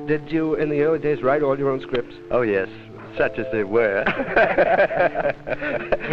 Did you, in the early days, write all your own scripts? Oh, yes, such as they were.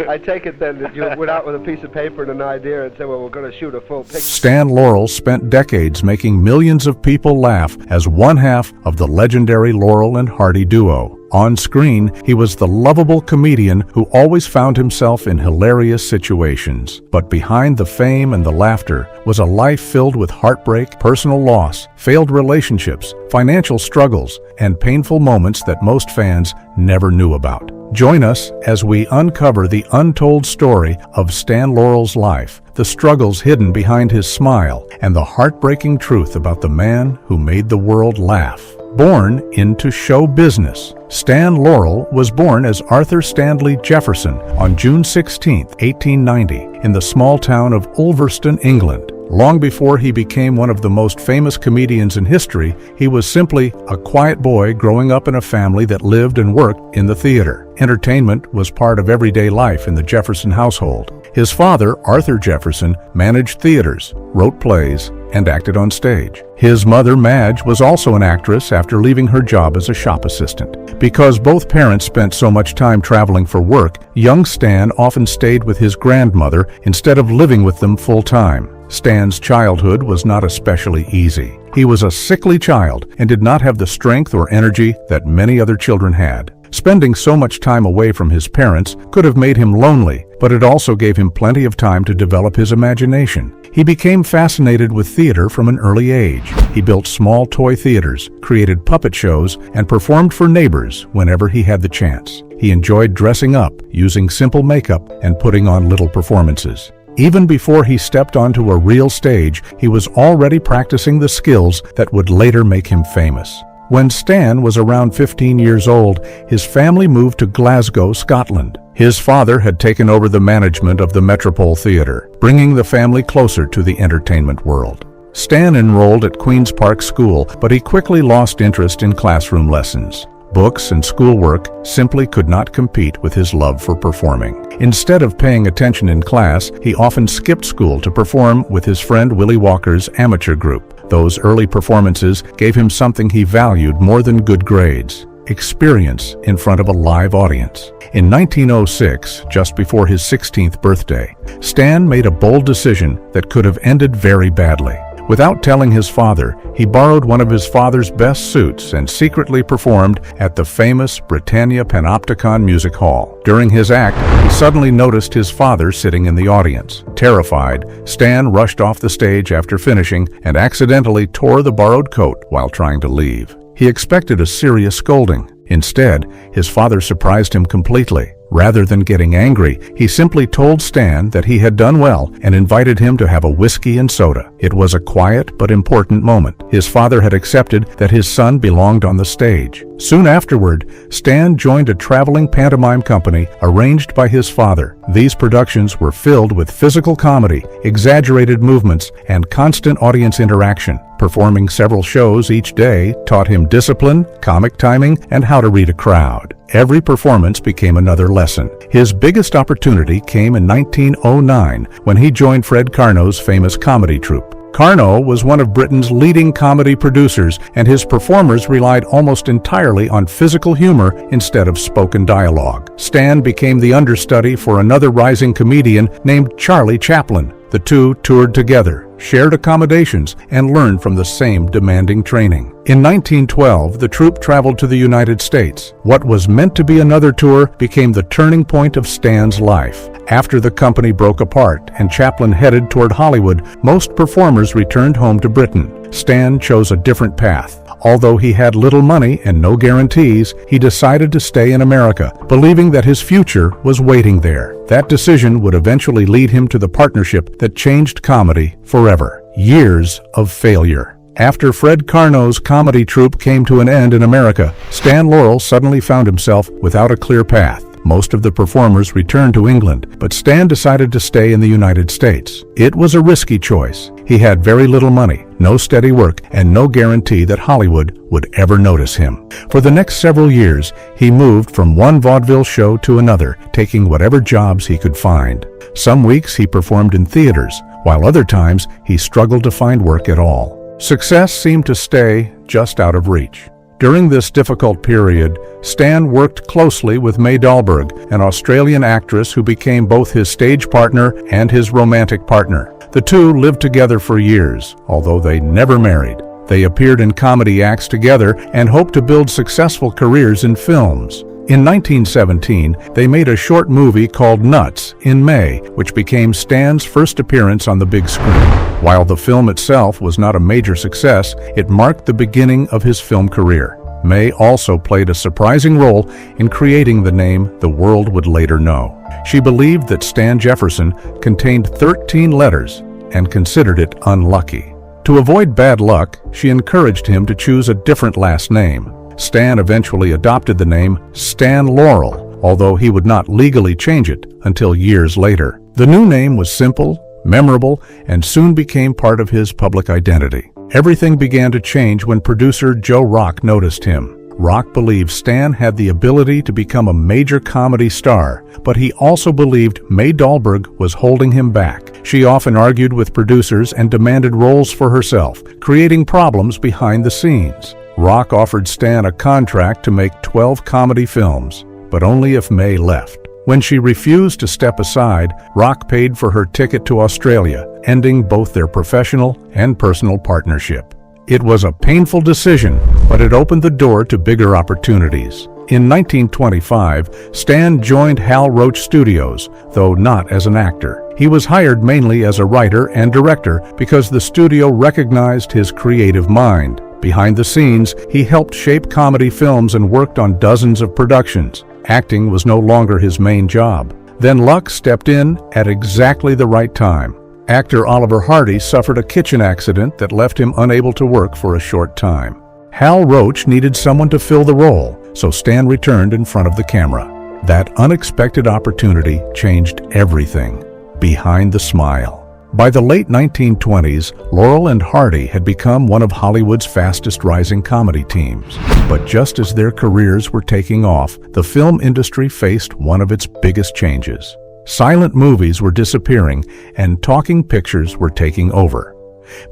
I take it then that you went out with a piece of paper and an idea and said, well, we're going to shoot a full picture. Stan Laurel spent decades making millions of people laugh as one half of the legendary Laurel and Hardy duo. On screen, he was the lovable comedian who always found himself in hilarious situations. But behind the fame and the laughter was a life filled with heartbreak, personal loss, failed relationships, financial struggles, and painful moments that most fans never knew about. Join us as we uncover the untold story of Stan Laurel's life, the struggles hidden behind his smile, and the heartbreaking truth about the man who made the world laugh. Born into show business, Stan Laurel was born as Arthur Stanley Jefferson on June 16, 1890, in the small town of Ulverston, England. Long before he became one of the most famous comedians in history, he was simply a quiet boy growing up in a family that lived and worked in the theater. Entertainment was part of everyday life in the Jefferson household. His father, Arthur Jefferson, managed theaters, wrote plays, and acted on stage. His mother, Madge, was also an actress after leaving her job as a shop assistant. Because both parents spent so much time traveling for work, young Stan often stayed with his grandmother instead of living with them full-time. Stan's childhood was not especially easy. He was a sickly child and did not have the strength or energy that many other children had. Spending so much time away from his parents could have made him lonely, but it also gave him plenty of time to develop his imagination. He became fascinated with theater from an early age. He built small toy theaters, created puppet shows, and performed for neighbors whenever he had the chance. He enjoyed dressing up, using simple makeup, and putting on little performances. Even before he stepped onto a real stage, he was already practicing the skills that would later make him famous. When Stan was around 15 years old, his family moved to Glasgow, Scotland. His father had taken over the management of the Metropole Theatre, bringing the family closer to the entertainment world. Stan enrolled at Queen's Park School, but he quickly lost interest in classroom lessons. Books and schoolwork simply could not compete with his love for performing. Instead of paying attention in class, he often skipped school to perform with his friend Willie Walker's amateur group. Those early performances gave him something he valued more than good grades: experience in front of a live audience. In 1906, just before his 16th birthday, Stan made a bold decision that could have ended very badly. Without telling his father, he borrowed one of his father's best suits and secretly performed at the famous Britannia Panopticon Music Hall. During his act, he suddenly noticed his father sitting in the audience. Terrified, Stan rushed off the stage after finishing and accidentally tore the borrowed coat while trying to leave. He expected a serious scolding. Instead, his father surprised him completely. Rather than getting angry, he simply told Stan that he had done well and invited him to have a whiskey and soda. It was a quiet but important moment. His father had accepted that his son belonged on the stage. Soon afterward, Stan joined a traveling pantomime company arranged by his father. These productions were filled with physical comedy, exaggerated movements, and constant audience interaction. Performing several shows each day taught him discipline, comic timing, and how to read a crowd. Every performance became another lesson. His biggest opportunity came in 1909 when he joined Fred Carnot's famous comedy troupe. Carnot was one of Britain's leading comedy producers, and his performers relied almost entirely on physical humor instead of spoken dialogue. Stan became the understudy for another rising comedian named Charlie Chaplin. The two toured together, shared accommodations, and learned from the same demanding training. In 1912, the troupe traveled to the United States. What was meant to be another tour became the turning point of Stan's life. After the company broke apart and Chaplin headed toward Hollywood, most performers returned home to Britain. Stan chose a different path. Although he had little money and no guarantees, he decided to stay in America, believing that his future was waiting there. That decision would eventually lead him to the partnership that changed comedy forever. Years of failure. After Fred Carnot's comedy troupe came to an end in America, Stan Laurel suddenly found himself without a clear path. Most of the performers returned to England, but Stan decided to stay in the United States. It was a risky choice. He had very little money, no steady work, and no guarantee that Hollywood would ever notice him. For the next several years, he moved from one vaudeville show to another, taking whatever jobs he could find. Some weeks he performed in theaters, while other times he struggled to find work at all. Success seemed to stay just out of reach. During this difficult period, Stan worked closely with May Dahlberg, an Australian actress who became both his stage partner and his romantic partner. The two lived together for years, although they never married. They appeared in comedy acts together and hoped to build successful careers in films. In 1917, they made a short movie called Nuts in May, which became Stan's first appearance on the big screen. While the film itself was not a major success, it marked the beginning of his film career. May also played a surprising role in creating the name the world would later know. She believed that Stan Jefferson contained 13 letters and considered it unlucky. To avoid bad luck, she encouraged him to choose a different last name. Stan eventually adopted the name Stan Laurel, although he would not legally change it until years later. The new name was simple, memorable, and soon became part of his public identity. Everything began to change when producer Joe Rock noticed him. Rock believed Stan had the ability to become a major comedy star, but he also believed May Dahlberg was holding him back. She often argued with producers and demanded roles for herself, creating problems behind the scenes. Rock offered Stan a contract to make 12 comedy films, but only if May left. When she refused to step aside, Rock paid for her ticket to Australia, ending both their professional and personal partnership. It was a painful decision, but it opened the door to bigger opportunities. In 1925, Stan joined Hal Roach Studios, though not as an actor. He was hired mainly as a writer and director because the studio recognized his creative mind. Behind the scenes, he helped shape comedy films and worked on dozens of productions. Acting was no longer his main job. Then luck stepped in at exactly the right time. Actor Oliver Hardy suffered a kitchen accident that left him unable to work for a short time. Hal Roach needed someone to fill the role, so Stan returned in front of the camera. That unexpected opportunity changed everything. Behind the smile. By the late 1920s, Laurel and Hardy had become one of Hollywood's fastest-rising comedy teams. But just as their careers were taking off, the film industry faced one of its biggest changes. Silent movies were disappearing, and talking pictures were taking over.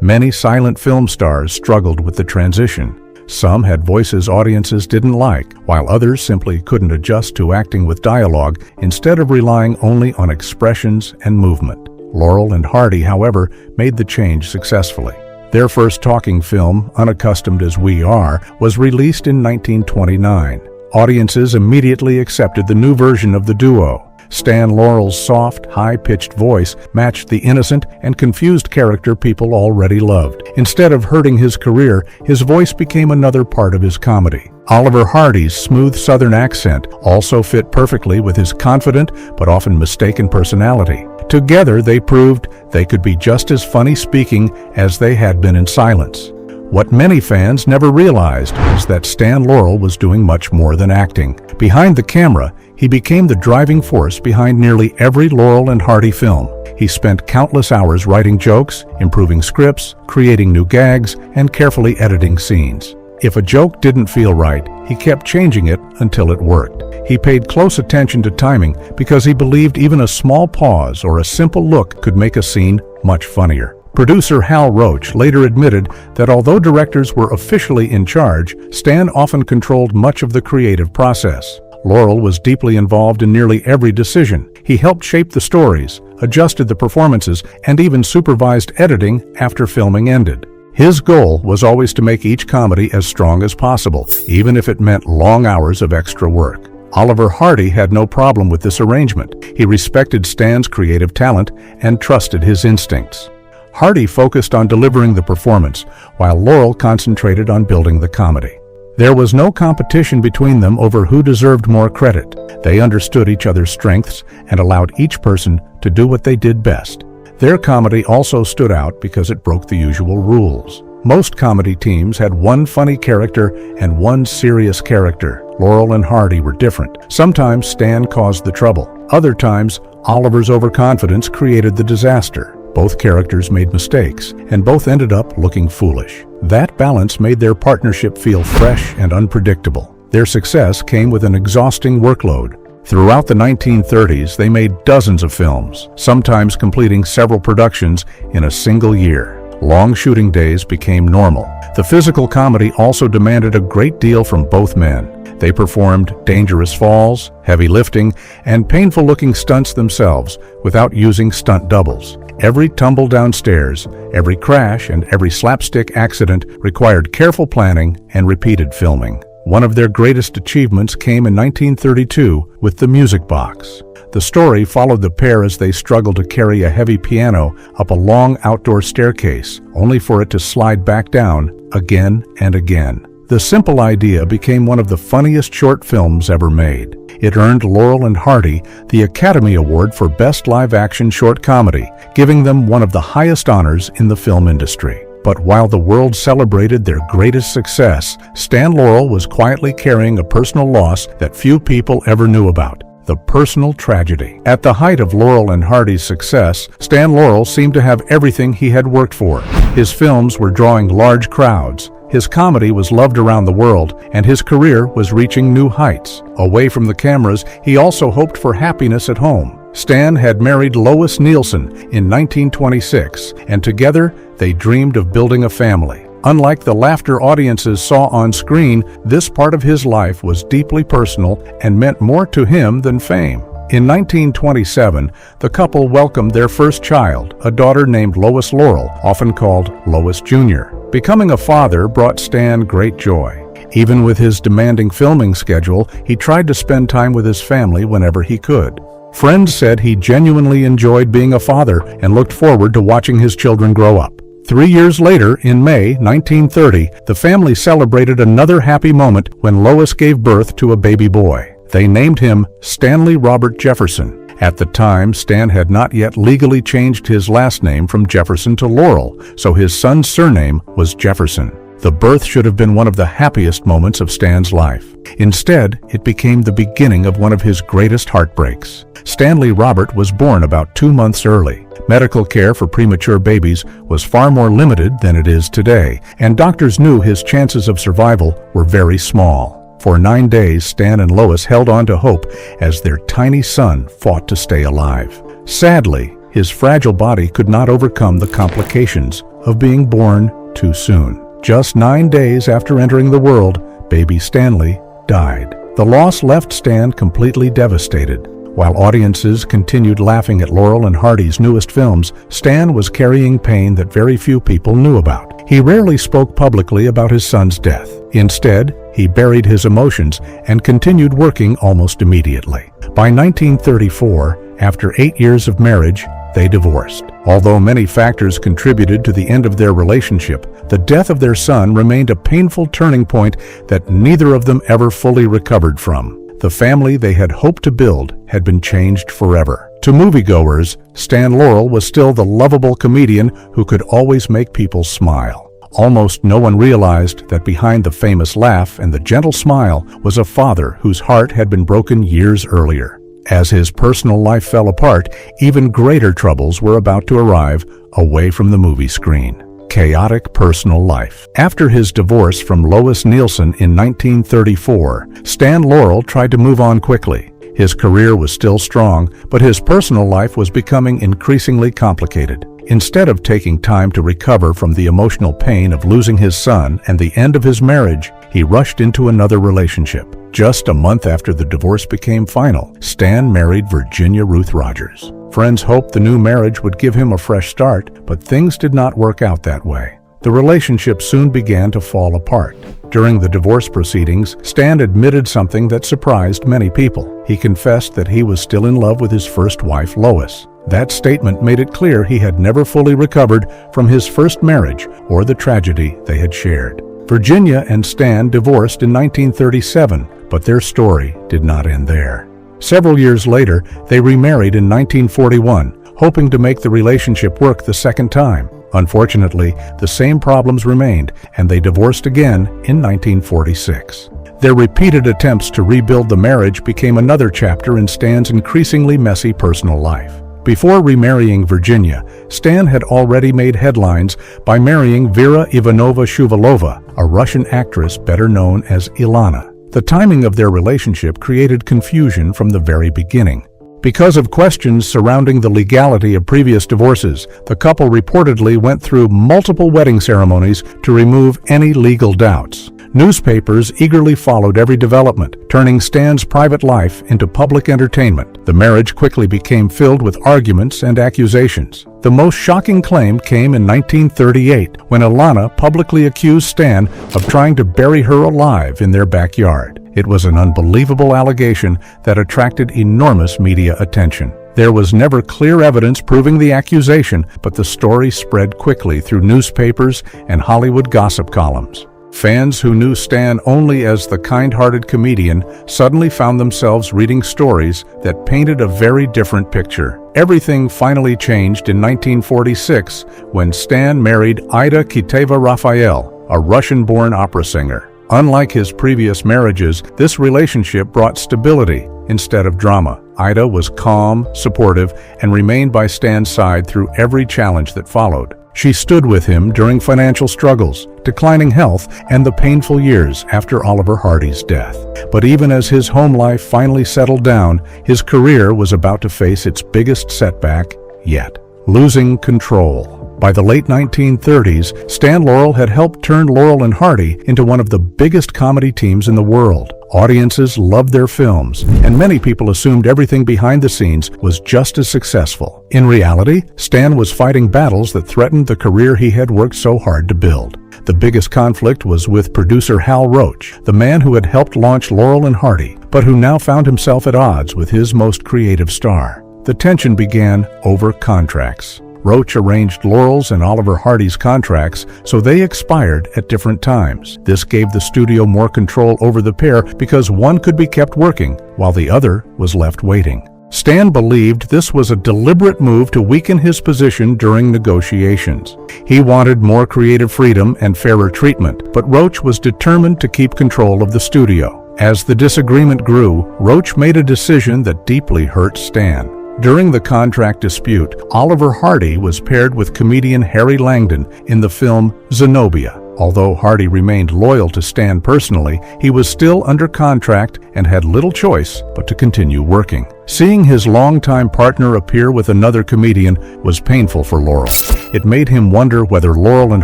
Many silent film stars struggled with the transition. Some had voices audiences didn't like, while others simply couldn't adjust to acting with dialogue instead of relying only on expressions and movement. Laurel and Hardy, however, made the change successfully. Their first talking film, Unaccustomed as We Are, was released in 1929. Audiences immediately accepted the new version of the duo. Stan Laurel's soft, high-pitched voice matched the innocent and confused character people already loved. Instead of hurting his career, his voice became another part of his comedy. Oliver Hardy's smooth Southern accent also fit perfectly with his confident but often mistaken personality. Together, they proved they could be just as funny speaking as they had been in silence. What many fans never realized was that Stan Laurel was doing much more than acting. Behind the camera, he became the driving force behind nearly every Laurel and Hardy film. He spent countless hours writing jokes, improving scripts, creating new gags, and carefully editing scenes. If a joke didn't feel right, he kept changing it until it worked. He paid close attention to timing because he believed even a small pause or a simple look could make a scene much funnier. Producer Hal Roach later admitted that although directors were officially in charge, Stan often controlled much of the creative process. Laurel was deeply involved in nearly every decision. He helped shape the stories, adjusted the performances, and even supervised editing after filming ended. His goal was always to make each comedy as strong as possible, even if it meant long hours of extra work. Oliver Hardy had no problem with this arrangement. He respected Stan's creative talent and trusted his instincts. Hardy focused on delivering the performance, while Laurel concentrated on building the comedy. There was no competition between them over who deserved more credit. They understood each other's strengths and allowed each person to do what they did best. Their comedy also stood out because it broke the usual rules. Most comedy teams had one funny character and one serious character. Laurel and Hardy were different. Sometimes Stan caused the trouble. Other times, Oliver's overconfidence created the disaster. Both characters made mistakes, and both ended up looking foolish. That balance made their partnership feel fresh and unpredictable. Their success came with an exhausting workload. Throughout the 1930s, they made dozens of films, sometimes completing several productions in a single year. long shooting days became normal. The physical comedy also demanded a great deal from both men. They performed dangerous falls, heavy lifting, and painful-looking stunts themselves without using stunt doubles. Every tumble downstairs, every crash, and every slapstick accident required careful planning and repeated filming. One of their greatest achievements came in 1932 with The Music Box. The story followed the pair as they struggled to carry a heavy piano up a long outdoor staircase, only for it to slide back down again and again. The simple idea became one of the funniest short films ever made. It earned Laurel and Hardy the Academy Award for Best Live-Action Short Comedy, giving them one of the highest honors in the film industry. But while the world celebrated their greatest success, Stan Laurel was quietly carrying a personal loss that few people ever knew about: the personal tragedy. At the height of Laurel and Hardy's success, Stan Laurel seemed to have everything he had worked for. His films were drawing large crowds. His comedy was loved around the world, and his career was reaching new heights. Away from the cameras, he also hoped for happiness at home. Stan had married Lois Nielsen in 1926, and together they dreamed of building a family. Unlike the laughter audiences saw on screen, this part of his life was deeply personal and meant more to him than fame. In 1927, the couple welcomed their first child, a daughter named Lois Laurel, often called Lois Jr. Becoming a father brought Stan great joy. Even with his demanding filming schedule, he tried to spend time with his family whenever he could. Friends said he genuinely enjoyed being a father and looked forward to watching his children grow up. 3 years later, in May 1930, the family celebrated another happy moment when Lois gave birth to a baby boy. They named him Stanley Robert Jefferson. At the time, Stan had not yet legally changed his last name from Jefferson to Laurel, so his son's surname was Jefferson. The birth should have been one of the happiest moments of Stan's life. Instead, it became the beginning of one of his greatest heartbreaks. Stanley Robert was born about 2 months early. Medical care for premature babies was far more limited than it is today, and doctors knew his chances of survival were very small. For 9 days, Stan and Lois held on to hope as their tiny son fought to stay alive. Sadly, his fragile body could not overcome the complications of being born too soon. Just 9 days after entering the world, baby Stanley died. The loss left Stan completely devastated. While audiences continued laughing at Laurel and Hardy's newest films, Stan was carrying pain that very few people knew about. He rarely spoke publicly about his son's death. Instead, he buried his emotions and continued working almost immediately. By 1934, after 8 years of marriage, they divorced. Although many factors contributed to the end of their relationship, the death of their son remained a painful turning point that neither of them ever fully recovered from. The family they had hoped to build had been changed forever. To moviegoers, Stan Laurel was still the lovable comedian who could always make people smile. Almost no one realized that behind the famous laugh and the gentle smile was a father whose heart had been broken years earlier. As his personal life fell apart, even greater troubles were about to arrive away from the movie screen. Chaotic personal life. After his divorce from Lois Nielsen in 1934, Stan Laurel tried to move on quickly. His career was still strong, but his personal life was becoming increasingly complicated. Instead of taking time to recover from the emotional pain of losing his son and the end of his marriage, he rushed into another relationship. Just a month after the divorce became final, Stan married Virginia Ruth Rogers. Friends hoped the new marriage would give him a fresh start, but things did not work out that way. The relationship soon began to fall apart. During the divorce proceedings, Stan admitted something that surprised many people. He confessed that he was still in love with his first wife, Lois. That statement made it clear he had never fully recovered from his first marriage or the tragedy they had shared. Virginia and Stan divorced in 1937, but their story did not end there. Several years later, they remarried in 1941, hoping to make the relationship work the second time. Unfortunately, the same problems remained, and they divorced again in 1946. Their repeated attempts to rebuild the marriage became another chapter in Stan's increasingly messy personal life. Before remarrying Virginia, Stan had already made headlines by marrying Vera Ivanova Shuvalova, a Russian actress better known as Ilana. The timing of their relationship created confusion from the very beginning. Because of questions surrounding the legality of previous divorces, the couple reportedly went through multiple wedding ceremonies to remove any legal doubts. Newspapers eagerly followed every development, turning Stan's private life into public entertainment. The marriage quickly became filled with arguments and accusations. The most shocking claim came in 1938, when Ilana publicly accused Stan of trying to bury her alive in their backyard. It was an unbelievable allegation that attracted enormous media attention. There was never clear evidence proving the accusation, but the story spread quickly through newspapers and Hollywood gossip columns. Fans who knew Stan only as the kind-hearted comedian suddenly found themselves reading stories that painted a very different picture. Everything finally changed in 1946 when Stan married Ida Kiteva-Raphael, a Russian-born opera singer. Unlike his previous marriages, this relationship brought stability instead of drama. Ida was calm, supportive, and remained by Stan's side through every challenge that followed. She stood with him during financial struggles, declining health, and the painful years after Oliver Hardy's death. But even as his home life finally settled down, his career was about to face its biggest setback yet: losing control. By the late 1930s, Stan Laurel had helped turn Laurel and Hardy into one of the biggest comedy teams in the world. Audiences loved their films, and many people assumed everything behind the scenes was just as successful. In reality, Stan was fighting battles that threatened the career he had worked so hard to build. The biggest conflict was with producer Hal Roach, the man who had helped launch Laurel and Hardy, but who now found himself at odds with his most creative star. The tension began over contracts. Roach arranged Laurel's and Oliver Hardy's contracts so they expired at different times. This gave the studio more control over the pair because one could be kept working while the other was left waiting. Stan believed this was a deliberate move to weaken his position during negotiations. He wanted more creative freedom and fairer treatment, but Roach was determined to keep control of the studio. As the disagreement grew, Roach made a decision that deeply hurt Stan. During the contract dispute, Oliver Hardy was paired with comedian Harry Langdon in the film Zenobia. Although Hardy remained loyal to Stan personally, he was still under contract and had little choice but to continue working. Seeing his longtime partner appear with another comedian was painful for Laurel. It made him wonder whether Laurel and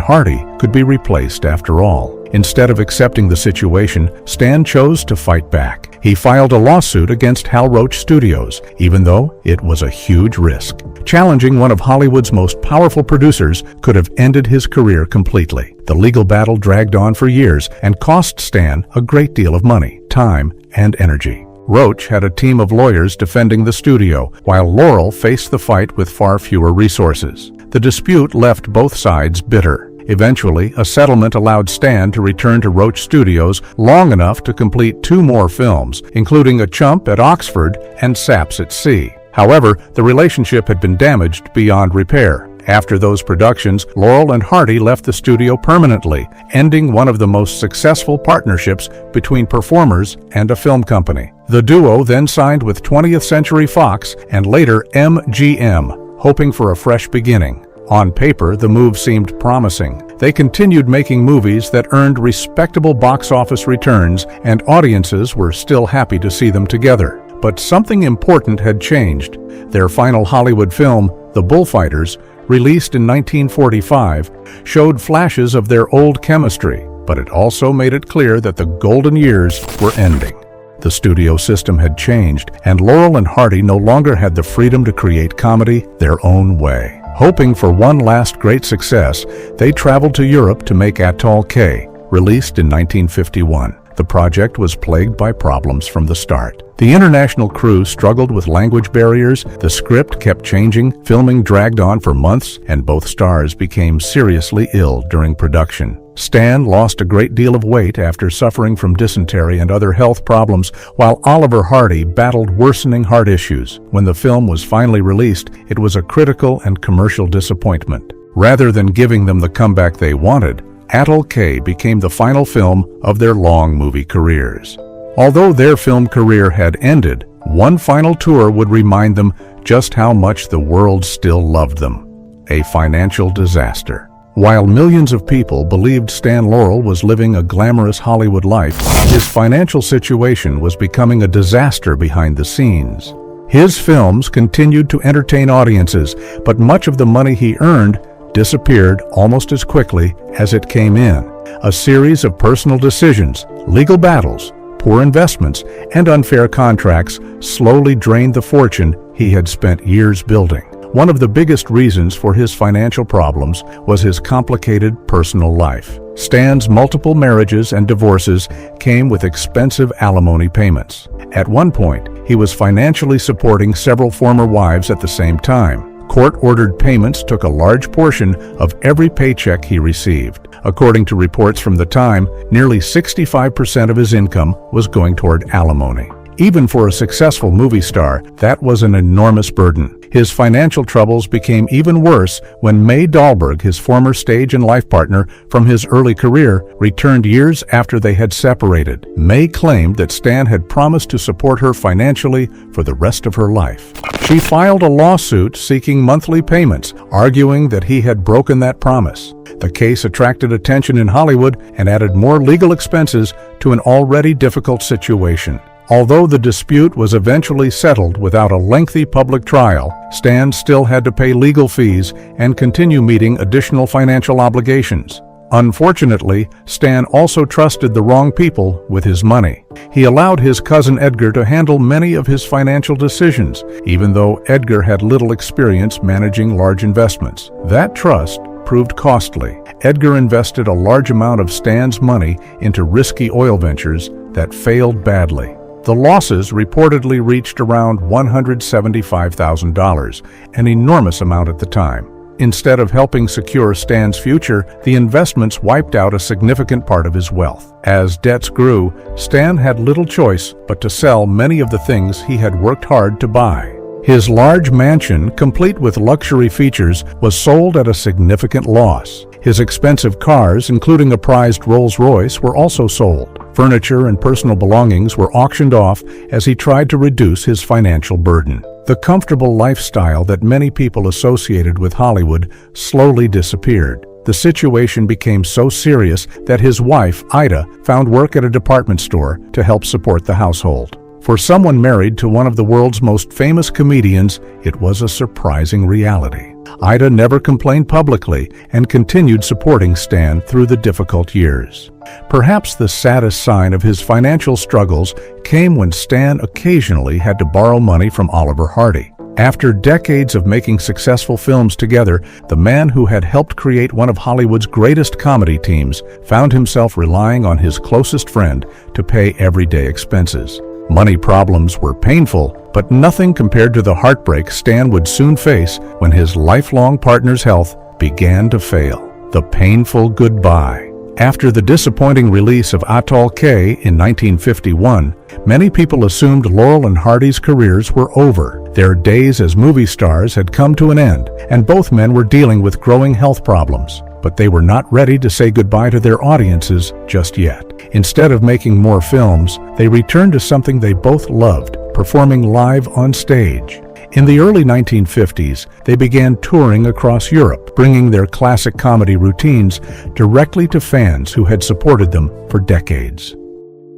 Hardy could be replaced after all. Instead of accepting the situation, Stan chose to fight back. He filed a lawsuit against Hal Roach Studios, even though it was a huge risk. Challenging one of Hollywood's most powerful producers could have ended his career completely. The legal battle dragged on for years and cost Stan a great deal of money, time, and energy. Roach had a team of lawyers defending the studio, while Laurel faced the fight with far fewer resources. The dispute left both sides bitter. Eventually, a settlement allowed Stan to return to Roach Studios long enough to complete 2 more films, including A Chump at Oxford and Saps at Sea. However, the relationship had been damaged beyond repair. After those productions, Laurel and Hardy left the studio permanently, ending one of the most successful partnerships between performers and a film company. The duo then signed with 20th Century Fox and later MGM, hoping for a fresh beginning. On paper, the move seemed promising. They continued making movies that earned respectable box office returns, and audiences were still happy to see them together. But something important had changed. Their final Hollywood film, The Bullfighters, released in 1945, showed flashes of their old chemistry, but it also made it clear that the golden years were ending. The studio system had changed, and Laurel and Hardy no longer had the freedom to create comedy their own way. Hoping for one last great success, they traveled to Europe to make Atoll K, released in 1951. The project was plagued by problems from the start. The international crew struggled with language barriers, the script kept changing, filming dragged on for months, and both stars became seriously ill during production. Stan lost a great deal of weight after suffering from dysentery and other health problems, while Oliver Hardy battled worsening heart issues. When the film was finally released, it was a critical and commercial disappointment. Rather than giving them the comeback they wanted, Atoll K became the final film of their long movie careers. Although their film career had ended, one final tour would remind them just how much the world still loved them. A financial disaster. While millions of people believed Stan Laurel was living a glamorous Hollywood life, his financial situation was becoming a disaster behind the scenes. His films continued to entertain audiences, but much of the money he earned disappeared almost as quickly as it came in. A series of personal decisions, legal battles, poor investments, and unfair contracts slowly drained the fortune he had spent years building. One of the biggest reasons for his financial problems was his complicated personal life. Stan's multiple marriages and divorces came with expensive alimony payments. At one point, he was financially supporting several former wives at the same time. Court-ordered payments took a large portion of every paycheck he received. According to reports from the time, nearly 65% of his income was going toward alimony. Even for a successful movie star, that was an enormous burden. His financial troubles became even worse when May Dahlberg, his former stage and life partner from his early career, returned years after they had separated. May claimed that Stan had promised to support her financially for the rest of her life. She filed a lawsuit seeking monthly payments, arguing that he had broken that promise. The case attracted attention in Hollywood and added more legal expenses to an already difficult situation. Although the dispute was eventually settled without a lengthy public trial, Stan still had to pay legal fees and continue meeting additional financial obligations. Unfortunately, Stan also trusted the wrong people with his money. He allowed his cousin Edgar to handle many of his financial decisions, even though Edgar had little experience managing large investments. That trust proved costly. Edgar invested a large amount of Stan's money into risky oil ventures that failed badly. The losses reportedly reached around $175,000, an enormous amount at the time. Instead of helping secure Stan's future, the investments wiped out a significant part of his wealth. As debts grew, Stan had little choice but to sell many of the things he had worked hard to buy. His large mansion, complete with luxury features, was sold at a significant loss. His expensive cars, including a prized Rolls-Royce, were also sold. Furniture and personal belongings were auctioned off as he tried to reduce his financial burden. The comfortable lifestyle that many people associated with Hollywood slowly disappeared. The situation became so serious that his wife, Ida, found work at a department store to help support the household. For someone married to one of the world's most famous comedians, it was a surprising reality. Ida never complained publicly and continued supporting Stan through the difficult years. Perhaps the saddest sign of his financial struggles came when Stan occasionally had to borrow money from Oliver Hardy. After decades of making successful films together, the man who had helped create one of Hollywood's greatest comedy teams found himself relying on his closest friend to pay everyday expenses. Money problems were painful, but nothing compared to the heartbreak Stan would soon face when his lifelong partner's health began to fail. The painful goodbye. After the disappointing release of Atoll K in 1951, many people assumed Laurel and Hardy's careers were over. Their days as movie stars had come to an end, and both men were dealing with growing health problems. But they were not ready to say goodbye to their audiences just yet. Instead of making more films, they returned to something they both loved, performing live on stage. In the early 1950s, they began touring across Europe, bringing their classic comedy routines directly to fans who had supported them for decades.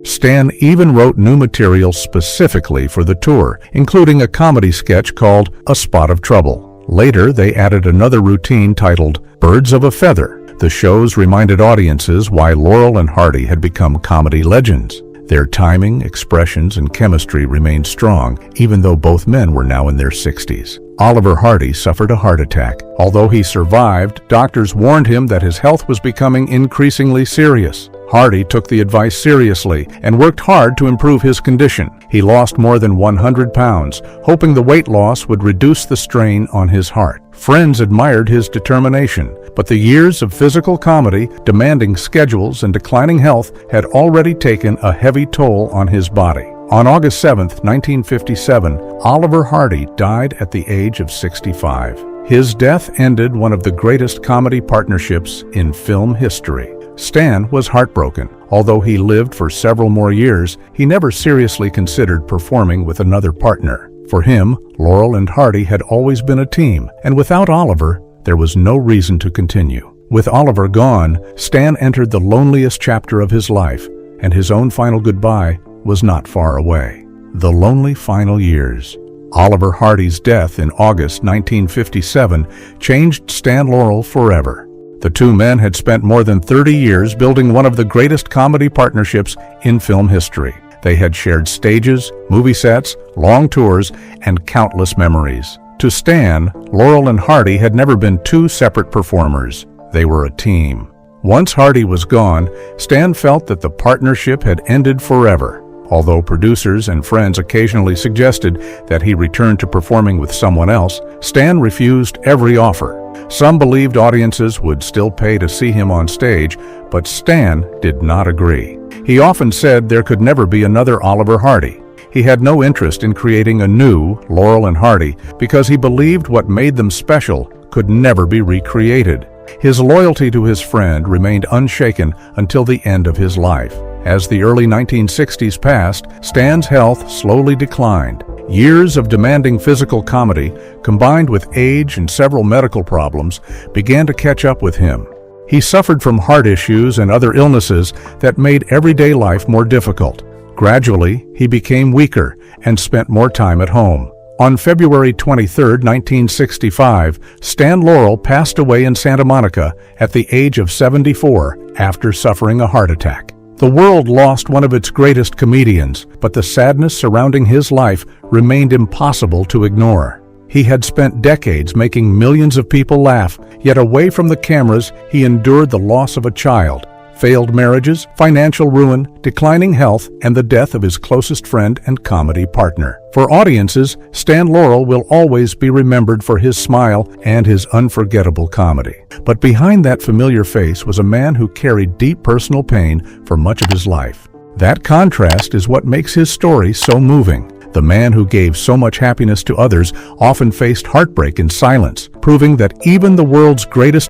Stan even wrote new material specifically for the tour, including a comedy sketch called A Spot of Trouble. Later, they added another routine titled Birds of a Feather. The shows reminded audiences why Laurel and Hardy had become comedy legends. Their timing, expressions, and chemistry remained strong, even though both men were now in their 60s. Oliver Hardy suffered a heart attack. Although he survived, doctors warned him that his health was becoming increasingly serious. Hardy took the advice seriously and worked hard to improve his condition. He lost more than 100 pounds, hoping the weight loss would reduce the strain on his heart. Friends admired his determination, but the years of physical comedy, demanding schedules, and declining health had already taken a heavy toll on his body. On August 7, 1957, Oliver Hardy died at the age of 65. His death ended one of the greatest comedy partnerships in film history. Stan was heartbroken. Although he lived for several more years, he never seriously considered performing with another partner. For him, Laurel and Hardy had always been a team, and without Oliver, there was no reason to continue. With Oliver gone, Stan entered the loneliest chapter of his life, and his own final goodbye was not far away. The lonely final years. Oliver Hardy's death in August 1957 changed Stan Laurel forever. The two men had spent more than 30 years building one of the greatest comedy partnerships in film history. They had shared stages, movie sets, long tours, and countless memories. To Stan, Laurel and Hardy had never been two separate performers. They were a team. Once Hardy was gone, Stan felt that the partnership had ended forever. Although producers and friends occasionally suggested that he return to performing with someone else, Stan refused every offer. Some believed audiences would still pay to see him on stage, but Stan did not agree. He often said there could never be another Oliver Hardy. He had no interest in creating a new Laurel and Hardy because he believed what made them special could never be recreated. His loyalty to his friend remained unshaken until the end of his life. As the early 1960s passed, Stan's health slowly declined. Years of demanding physical comedy, combined with age and several medical problems, began to catch up with him. He suffered from heart issues and other illnesses that made everyday life more difficult. Gradually, he became weaker and spent more time at home. On February 23, 1965, Stan Laurel passed away in Santa Monica at the age of 74 after suffering a heart attack. The world lost one of its greatest comedians, but the sadness surrounding his life remained impossible to ignore. He had spent decades making millions of people laugh, yet away from the cameras, he endured the loss of a child, failed marriages, financial ruin, declining health, and the death of his closest friend and comedy partner. For audiences, Stan Laurel will always be remembered for his smile and his unforgettable comedy. But behind that familiar face was a man who carried deep personal pain for much of his life. That contrast is what makes his story so moving. The man who gave so much happiness to others often faced heartbreak in silence, proving that even the world's greatest